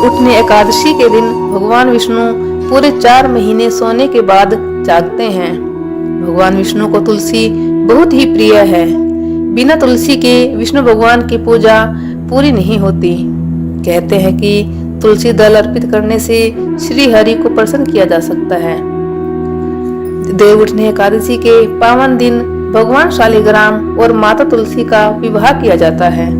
उठने एकादशी के दिन भगवान विष्णु पूरे 4 महीने सोने के बाद जागते हैं। भगवान विष्णु को तुलसी बहुत ही प्रिय है। बिना तुलसी के विष्णु भगवान की पूजा पूरी नहीं होती। कहते हैं कि तुलसी दल अर्पित करने से श्री हरि को प्रसन्न किया जा सकता है। देव उठने एकादशी के पावन दिन भगवान शालिग्राम और माता तुलसी का विवाह किया जाता है।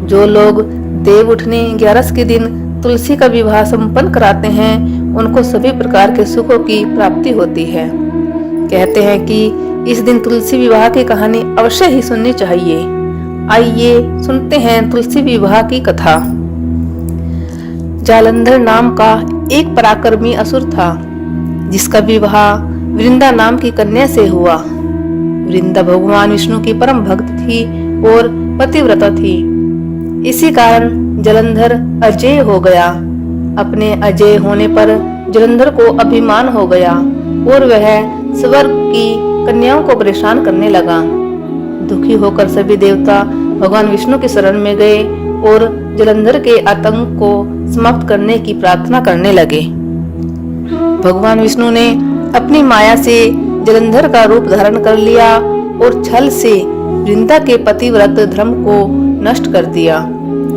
जो लोग देव उठने 11 के दिन तुलसी का विवाह संपन्न कराते हैं उनको सभी प्रकार के सुखों की प्राप्ति होती है। कहते हैं कि इस दिन तुलसी विवाह की कहानी अवश्य ही सुननी चाहिए। आइए सुनते हैं तुलसी विवाह की कथा। जालंधर नाम का एक पराक्रमी असुर था जिसका विवाह वृंदा नाम की कन्या से हुआ। वृंदा भगवान विष्णु की परम भक्त थी और पतिव्रता थी। इसी कारण जालंधर अजेय हो गया। अपने अजेय होने पर जालंधर को अभिमान हो गया और वह स्वर्ग की कन्याओं को परेशान करने लगा। दुखी होकर सभी देवता भगवान विष्णु की शरण में गए और जालंधर के आतंक को समाप्त करने की प्रार्थना करने लगे। भगवान विष्णु ने अपनी माया से जालंधर का रूप धारण कर लिया और छल से वृंदा के पतिव्रत धर्म को नष्ट कर दिया।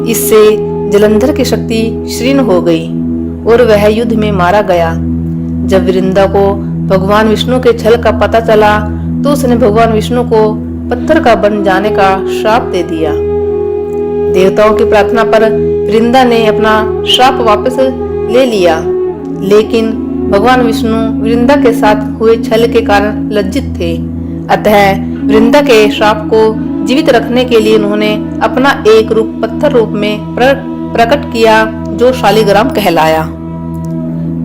इससे जालंधर की शक्ति क्षीण हो गई और वह युद्ध में मारा गया। जब वृंदा को भगवान विष्णु के छल का पता चला तो उसने भगवान विष्णु को पत्थर का बन जाने का श्राप दे दिया। देवताओं की प्रार्थना पर वृंदा ने अपना श्राप वापस ले लिया, लेकिन भगवान विष्णु वृंदा के साथ हुए छल के कारण लज्जित थे। अतः वृंदा के श्राप को जीवित रखने के लिए उन्होंने अपना एक रूप पत्थर रूप में प्रकट किया जो शालिग्राम कहलाया।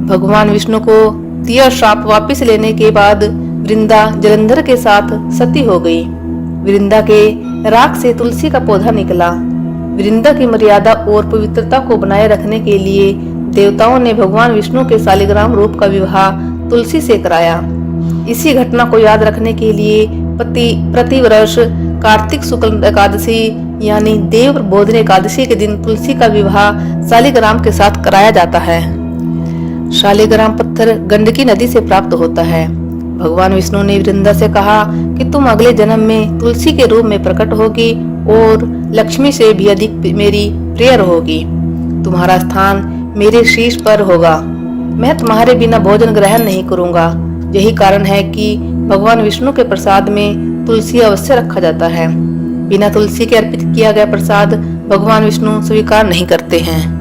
भगवान विष्णु को दिया श्राप वापस लेने के बाद वृंदा जालंधर के साथ सती हो गई। वृंदा के राख से तुलसी का पौधा निकला। वृंदा की मर्यादा और पवित्रता को बनाए रखने के लिए देवताओं ने भगवान विष्णु के शालिग्राम रूप का विवाह तुलसी से कराया। इसी घटना को याद रखने के लिए प्रतिवर्ष कार्तिक शुक्ल एकादशी यानी देव बोधन एकादशी के दिन तुलसी का विवाह शालिग्राम के साथ कराया जाता है। शालिग्राम पत्थर गंडकी नदी से प्राप्त होता है। भगवान विष्णु ने वृंदा से कहा कि तुम अगले जन्म में तुलसी के रूप में प्रकट होगी और लक्ष्मी से भी अधिक मेरी प्रिय रहोगी। तुम्हारा स्थान मेरे शीश पर होगा। मैं तुम्हारे बिना भोजन ग्रहण नहीं करूंगा। यही कारण है कि भगवान विष्णु के प्रसाद में तुलसी अवश्य रखा जाता है। बिना तुलसी के अर्पित किया गया प्रसाद भगवान विष्णु स्वीकार नहीं करते हैं।